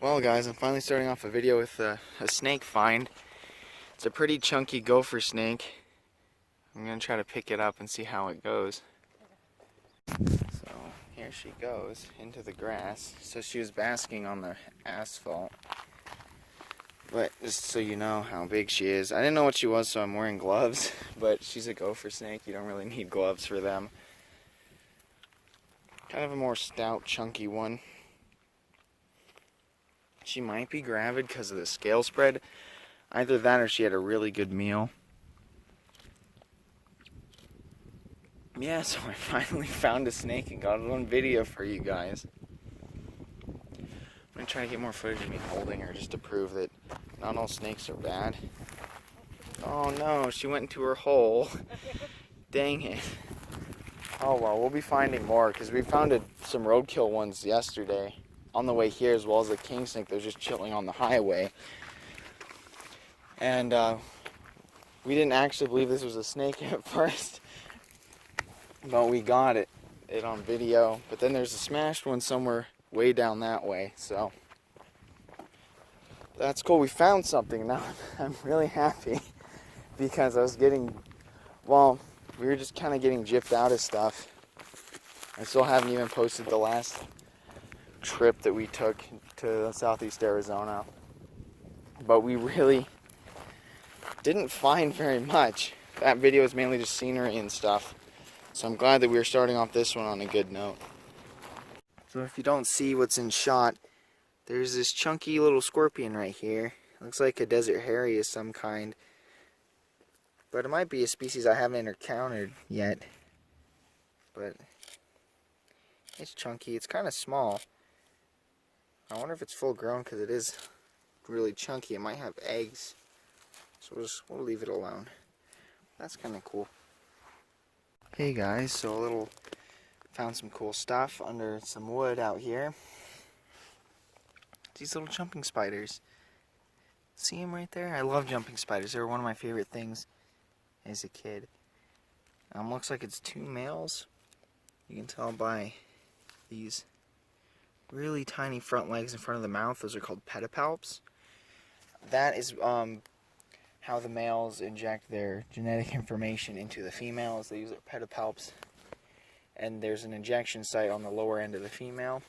Well guys, I'm finally starting off a video with a snake find. It's a pretty chunky gopher snake. I'm going to try to pick it up and see how it goes. So here she goes into the grass. So she was basking on the asphalt. But just so you know how big she is. I didn't know what she was, so I'm wearing gloves. But she's a gopher snake. You don't really need gloves for them. Kind of a more stout, chunky one. She might be gravid because of the scale spread. Either that or she had a really good meal. Yeah, so I finally found a snake and got it on video for you guys. I'm going to try to get more footage of me holding her just to prove that not all snakes are bad. Oh no, she went into her hole. Dang it. Oh well, we'll be finding more because we found some roadkill ones yesterday on the way here, as well as a king snake that was just chilling on the highway. And we didn't actually believe this was a snake at first, but we got it on video. But then there's a smashed one somewhere way down that way, so that's cool. We found something now. I'm really happy because I was getting, well, we were just kind of getting gypped out of stuff. I still haven't even posted the last trip that we took to southeast Arizona, but we really didn't find very much. That video is mainly just scenery and stuff, so I'm glad that we were starting off this one on a good note. So if you don't see what's in shot, there's this chunky little scorpion right here. Looks like a desert hairy of some kind, but it might be a species I haven't encountered yet. But it's chunky. It's kind of small. I wonder if it's full grown because it is really chunky. It might have eggs. So we'll leave it alone. That's kind of cool. Hey guys, so found some cool stuff under some wood out here. These little jumping spiders. See them right there? I love jumping spiders. They were one of my favorite things as a kid. Looks like it's two males. You can tell by these really tiny front legs in front of the mouth. Those are called pedipalps. That is how the males inject their genetic information into the females. They use their pedipalps, and there's an injection site on the lower end of the female.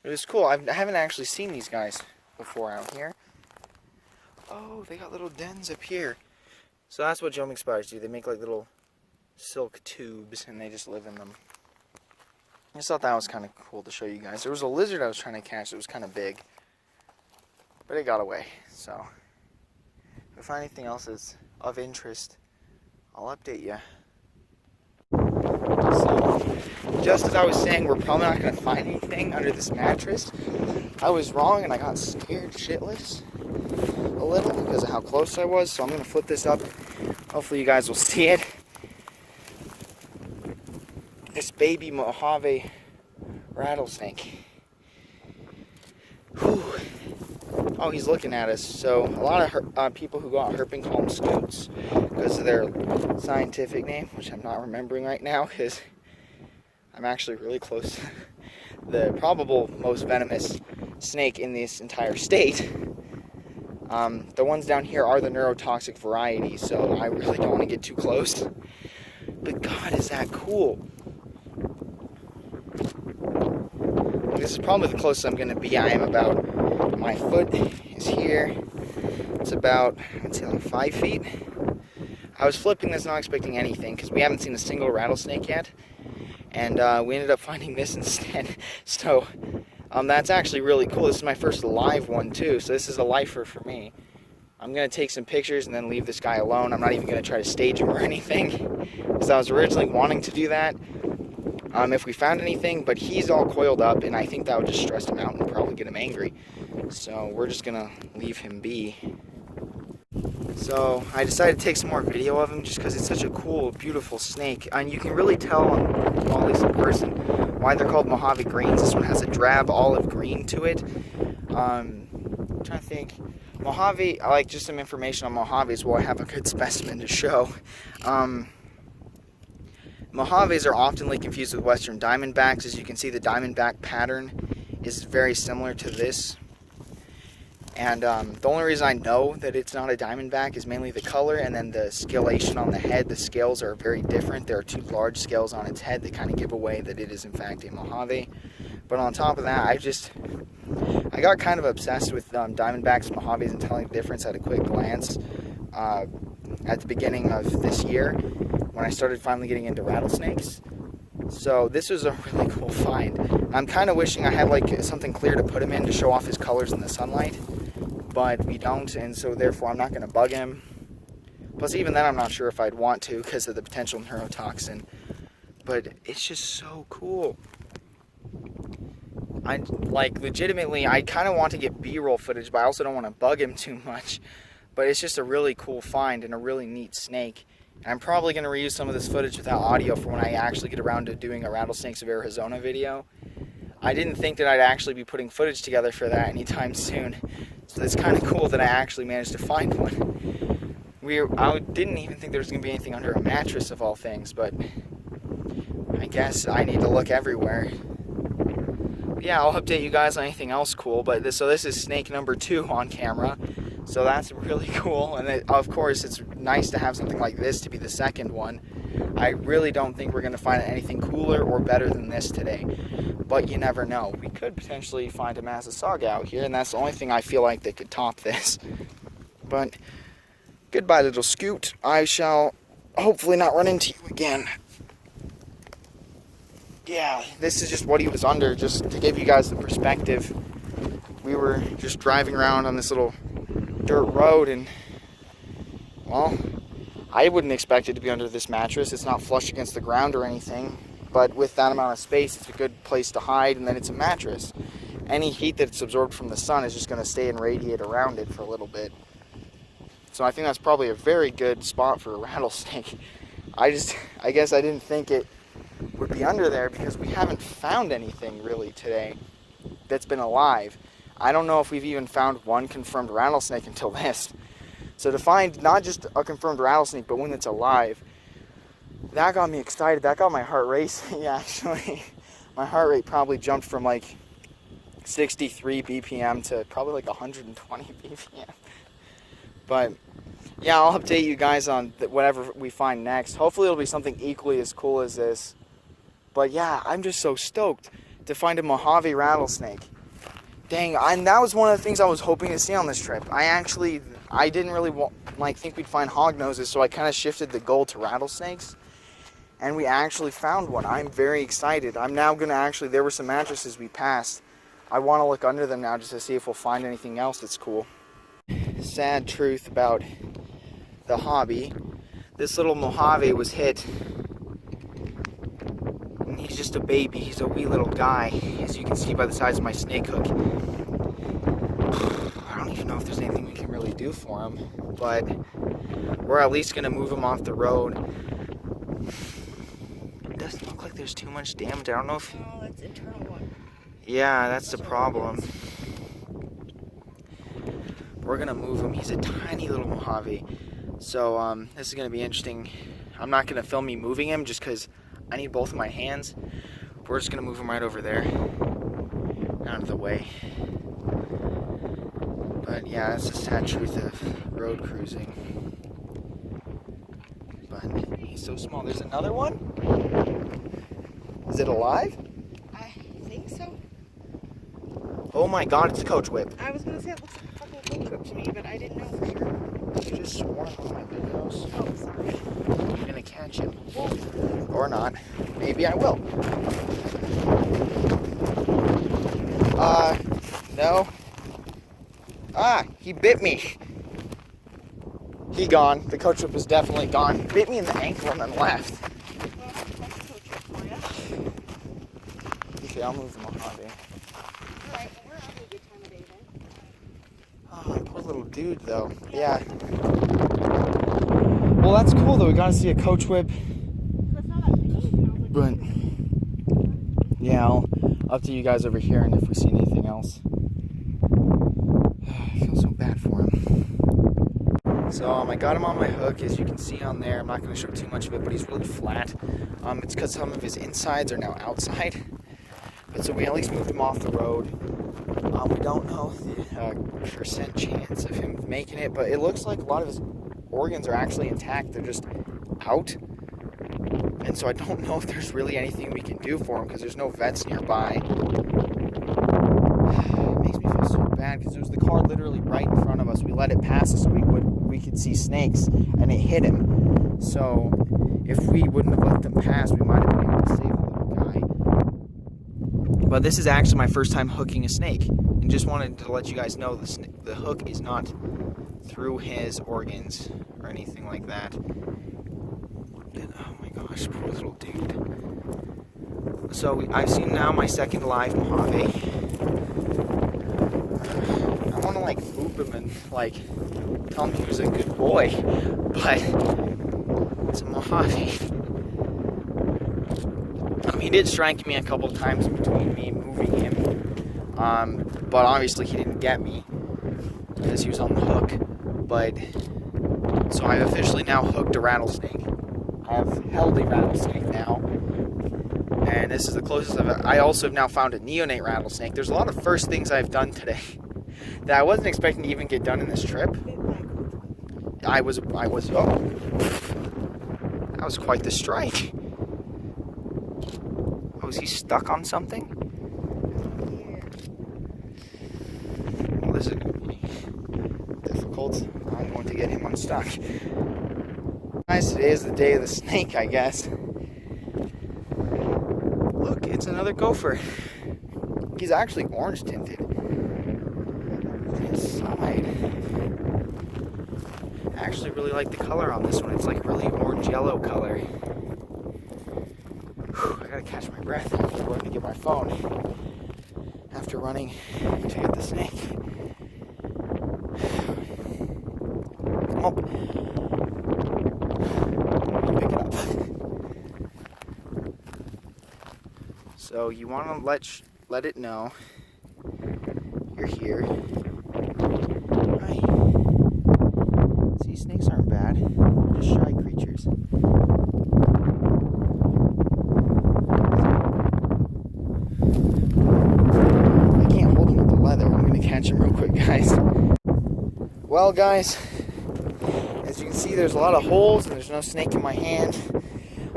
It was cool. I haven't actually seen these guys before out here. Oh, they got little dens up here. So that's what jumping spiders do. They make like little silk tubes, and they just live in them. I just thought that was kind of cool to show you guys. There was a lizard I was trying to catch that was kind of big, but it got away. So if I find anything else that's of interest, I'll update you. So just as I was saying, we're probably not going to find anything under this mattress. I was wrong, and I got scared shitless a little because of how close I was. So I'm going to flip this up. Hopefully you guys will see it. This baby Mojave Rattlesnake. Whew. Oh, he's looking at us. So a lot of people who go out herping call them scoots because of their scientific name, which I'm not remembering right now because I'm actually really close to the probable most venomous snake in this entire state. The ones down here are the neurotoxic variety, so I really don't want to get too close. But God, is that cool. This is probably the closest I'm going to be. I am about, my foot is here. It's about, I'd say like 5 feet. I was flipping this not expecting anything because we haven't seen a single rattlesnake yet. And we ended up finding this instead. So that's actually really cool. This is my first live one too. So this is a lifer for me. I'm going to take some pictures and then leave this guy alone. I'm not even going to try to stage him or anything because I was originally wanting to do that. If we found anything, but he's all coiled up, and I think that would just stress him out and probably get him angry. So we're just gonna leave him be. So I decided to take some more video of him just because it's such a cool, beautiful snake. And you can really tell, well, at least in person, why they're called Mojave greens. This one has a drab olive green to it. I'm trying to think. Mojave, I like just some information on Mojaves. Well, I have a good specimen to show. Mojaves are often confused with western diamondbacks. As you can see, the diamondback pattern is very similar to this. And the only reason I know that it's not a diamondback is mainly the color, and then the scalation on the head. The scales are very different. There are two large scales on its head that kind of give away that it is in fact a Mojave. But on top of that, I got kind of obsessed with diamondbacks and Mojaves and telling the difference at a quick glance at the beginning of this year when I started finally getting into rattlesnakes. So this was a really cool find. I'm kind of wishing I had like something clear to put him in to show off his colors in the sunlight, but we don't, and so therefore I'm not going to bug him. Plus even then I'm not sure if I'd want to because of the potential neurotoxin, but it's just so cool. I like legitimately, I kind of want to get B-roll footage, but I also don't want to bug him too much. But it's just a really cool find and a really neat snake. And I'm probably going to reuse some of this footage without audio for when I actually get around to doing a Rattlesnakes of Arizona video. I didn't think that I'd actually be putting footage together for that anytime soon. So it's kind of cool that I actually managed to find one. I didn't even think there was going to be anything under a mattress of all things, but I guess I need to look everywhere. Yeah, I'll update you guys on anything else cool, but this is snake number 2 on camera, so that's really cool. And of course it's nice to have something like this to be the second one. I really don't think we're going to find anything cooler or better than this today, but you never know. We could potentially find a Massasauga out here, and that's the only thing I feel like that could top this. But goodbye, little Scoot. I shall hopefully not run into you again. Yeah, this is just what he was under, just to give you guys the perspective. We were just driving around on this little dirt road, and, well, I wouldn't expect it to be under this mattress. It's not flush against the ground or anything, but with that amount of space, it's a good place to hide, and then it's a mattress. Any heat that's absorbed from the sun is just going to stay and radiate around it for a little bit. So I think that's probably a very good spot for a rattlesnake. I guess I didn't think it would be under there because we haven't found anything really today that's been alive. I don't know if we've even found one confirmed rattlesnake until this. So to find not just a confirmed rattlesnake, but one that's alive, that got me excited. That got my heart racing, actually. My heart rate probably jumped from like 63 BPM to probably like 120 BPM. But yeah, I'll update you guys on whatever we find next. Hopefully it'll be something equally as cool as this. But yeah, I'm just so stoked to find a Mojave rattlesnake. Dang, and that was one of the things I was hoping to see on this trip. I didn't really think we'd find hognoses, so I kind of shifted the goal to rattlesnakes. And we actually found one. I'm very excited. I'm now going to there were some mattresses we passed. I want to look under them now just to see if we'll find anything else that's cool. Sad truth about the hobby. This little Mojave was hit. And he's just a baby. He's a wee little guy, as you can see by the size of my snake hook. I don't even know if there's anything we can really do for him, but we're at least going to move him off the road. It doesn't look like there's too much damage. I don't know if... Oh, that's internal one. Yeah, that's the problem. We're going to move him. He's a tiny little Mojave. So this is going to be interesting. I'm not going to film me moving him just because I need both of my hands. We're just going to move him right over there. Out of the way. But yeah, that's the sad truth of road cruising. But he's so small. There's another one? Is it alive? I think so. Oh my god, it's a coach whip. I was going to say it looks like a fucking coach whip to me, but I didn't know for sure. You just swore on my videos. Oh, sorry. I'm going to catch him. Or not. Maybe I will. No. Ah, he bit me. He gone. The coach whip is definitely gone. He bit me in the ankle and then left. Well, that's a coach whip for you. Okay, I'll move the Mojave. Alright, well, we're having a good time of day then. Oh, poor little dude, though. Yeah. Well, that's cool, though. We got to see a coach whip. That's not that big, and I was like, But, yeah, I'll update you guys over here, and if we see anything else. I feel so bad for him. So, I got him on my hook, as you can see on there. I'm not going to show too much of it, but he's really flat. It's because some of his insides are now outside. But so we at least moved him off the road. We don't know the percent chance of him making it, but it looks like a lot of his organs are actually intact. They're just out. And so I don't know if there's really anything we can do for him because there's no vets nearby. It makes me feel so bad because there was the car literally right in front of us. We let it pass us so we could see snakes, and it hit him. So if we wouldn't have let them pass, we might have been able to save the little guy. But this is actually my first time hooking a snake, and just wanted to let you guys know the hook is not through his organs or anything like that. Oh my gosh, poor little dude. So I've seen now my second live Mojave. I want to like boop him and like tell him he was a good boy, but it's a Mojave. He did strike me a couple of times between me moving him, but obviously he didn't get me because he was on the hook. But so I've officially now hooked a rattlesnake. I have held a rattlesnake now, and this is the closest I also have now found a neonate rattlesnake. There's a lot of first things I've done today that I wasn't expecting to even get done in this trip. That was quite the strike. Oh, is he stuck on something? Well, this is going to be difficult. I'm going to get him unstuck. Guys, today is the day of the snake, I guess. Look, it's another gopher. He's actually orange tinted. His side. I actually really like the color on this one. It's like really orange yellow color. Whew, I gotta catch my breath. I'm going to get my phone after running to get the snake. Come up. Pick it up. So you want to let it know you're here. Right. See, snakes aren't bad. They're just shy creatures. I can't hold him with the leather. I'm going to catch him real quick, guys. Well, guys, as you can see, there's a lot of holes and there's no snake in my hand.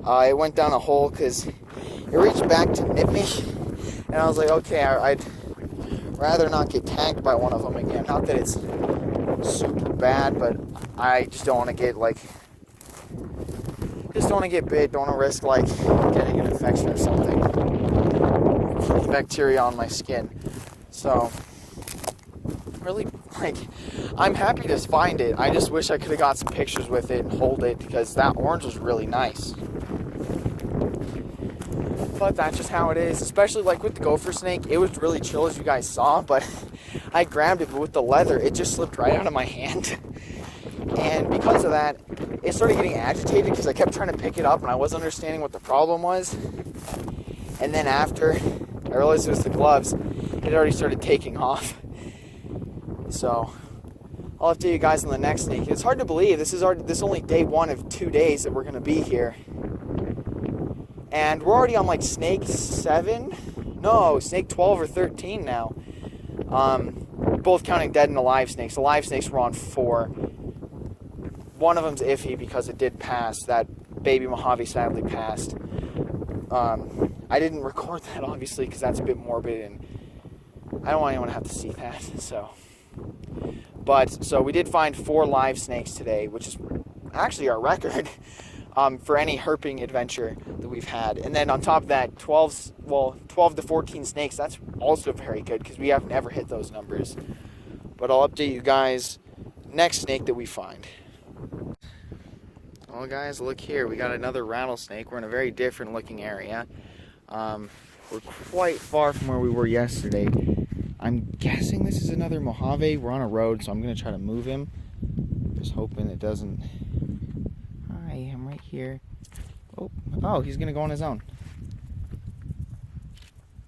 It went down a hole because it reached back to nip me, and I was like, okay, I'd rather not get tagged by one of them again. Not that it's super bad, but I just don't want to get bit. Don't want to risk like getting an infection or something, bacteria on my skin. So really, I'm happy to find it. I just wish I could have got some pictures with it and hold it because that orange was really nice. But that's just how it is, especially like with the gopher snake. It was really chill, as you guys saw, but I grabbed it, but with the leather, it just slipped right out of my hand. And because of that, it started getting agitated because I kept trying to pick it up and I wasn't understanding what the problem was. And then after I realized it was the gloves, it had already started taking off. So I'll update you guys on the next snake. It's hard to believe this is only day 1 of 2 days that we're going to be here. And we're already on like snake 7? No, snake 12 or 13 now. Both counting dead and alive snakes. The live snakes were on 4. One of them's iffy because it did pass. That baby Mojave sadly passed. I didn't record that obviously because that's a bit morbid and I don't want anyone to have to see that. So we did find 4 live snakes today, which is actually our record. For any herping adventure that we've had. And then on top of that, 12 to 14 snakes, that's also very good because we have never hit those numbers. But I'll update you guys next snake that we find. Well, guys, look here. We got another rattlesnake. We're in a very different looking area. We're quite far from where we were yesterday. I'm guessing this is another Mojave. We're on a road, so I'm going to try to move him. Just hoping it doesn't... I'm right here. Oh, he's gonna go on his own.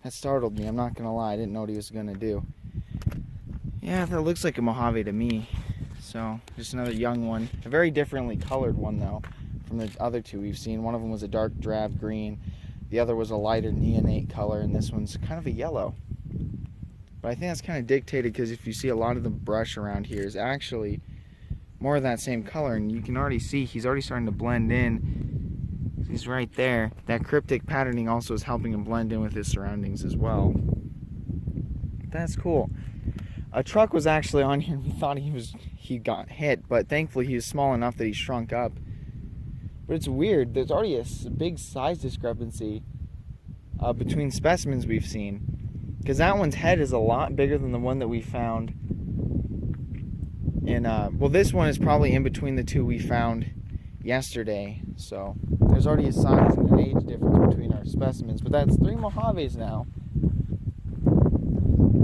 That startled me, I'm not gonna lie. I didn't know what he was gonna do. Yeah, that looks like a Mojave to me. So, just another young one. A very differently colored one though from the other 2 we've seen. One of them was a dark drab green. The other was a lighter neonate color, and this one's kind of a yellow. But I think that's kind of dictated because if you see a lot of the brush around here is actually more of that same color, and you can already see he's already starting to blend in. He's right there. That cryptic patterning also is helping him blend in with his surroundings as well. That's cool. A truck was actually on here and we thought he got hit, but thankfully he was small enough that he shrunk up. But it's weird, there's already a big size discrepancy between specimens we've seen. Because that one's head is a lot bigger than the one that we found in, well, this one is probably in between the two we found yesterday. So there's already a size and an age difference between our specimens, but that's 3 Mojaves now.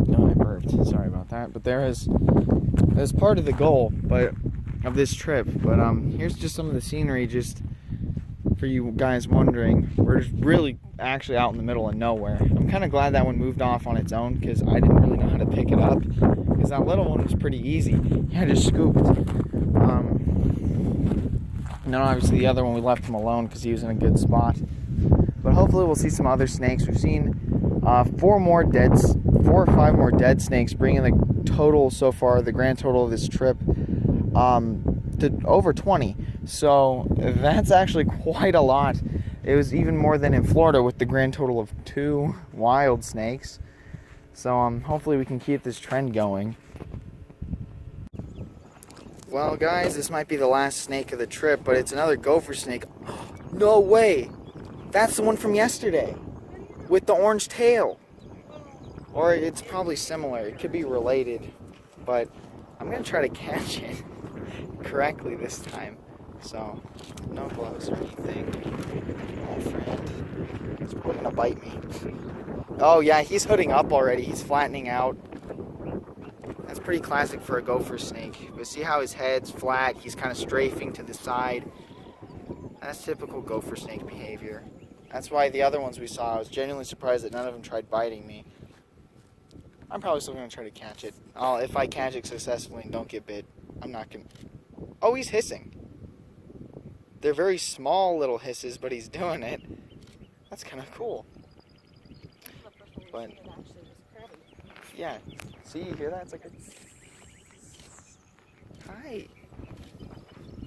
No, I burped. Sorry about that. But that's part of the goal, of this trip. But here's just some of the scenery, just for you guys wondering. We're just really actually out in the middle of nowhere. I'm kind of glad that one moved off on its own because I didn't really know how to pick it up. Because that little one was pretty easy. I just scooped. And then obviously the other one we left him alone because he was in a good spot. But hopefully we'll see some other snakes. We've seen 4 or 5 more dead snakes, bringing the total so far, the grand total of this trip, to over 20. So that's actually quite a lot. It was even more than in Florida with the grand total of 2 wild snakes. So hopefully we can keep this trend going. Well guys, this might be the last snake of the trip, but it's another gopher snake. No way! That's the one from yesterday with the orange tail. Or it's probably similar. It could be related, but I'm gonna try to catch it correctly this time. So, no gloves or anything. Oh, friend. He's probably gonna bite me. Oh yeah, he's hooding up already. He's flattening out. That's pretty classic for a gopher snake. But see how his head's flat? He's kind of strafing to the side. That's typical gopher snake behavior. That's why the other ones we saw, I was genuinely surprised that none of them tried biting me. I'm probably still going to try to catch it. If I catch it successfully and don't get bit, I'm not going to... Oh, he's hissing. They're very small little hisses, but he's doing it. That's kind of cool. But, yeah. See, you hear that? It's like a... Hi.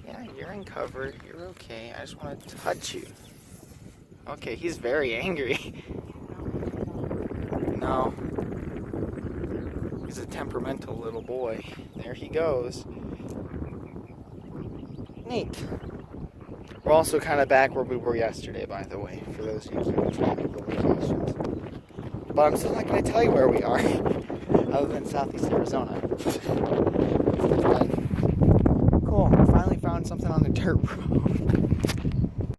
Yeah, you're uncovered. You're okay. I just want to touch you. Okay, he's very angry. No. He's a temperamental little boy. There he goes. Neat. We're also kind of back where we were yesterday, by the way, for those of you who are tracking the locations. But I'm still not going to tell you where we are, other than Southeast Arizona. But, cool. Finally found something on the dirt road.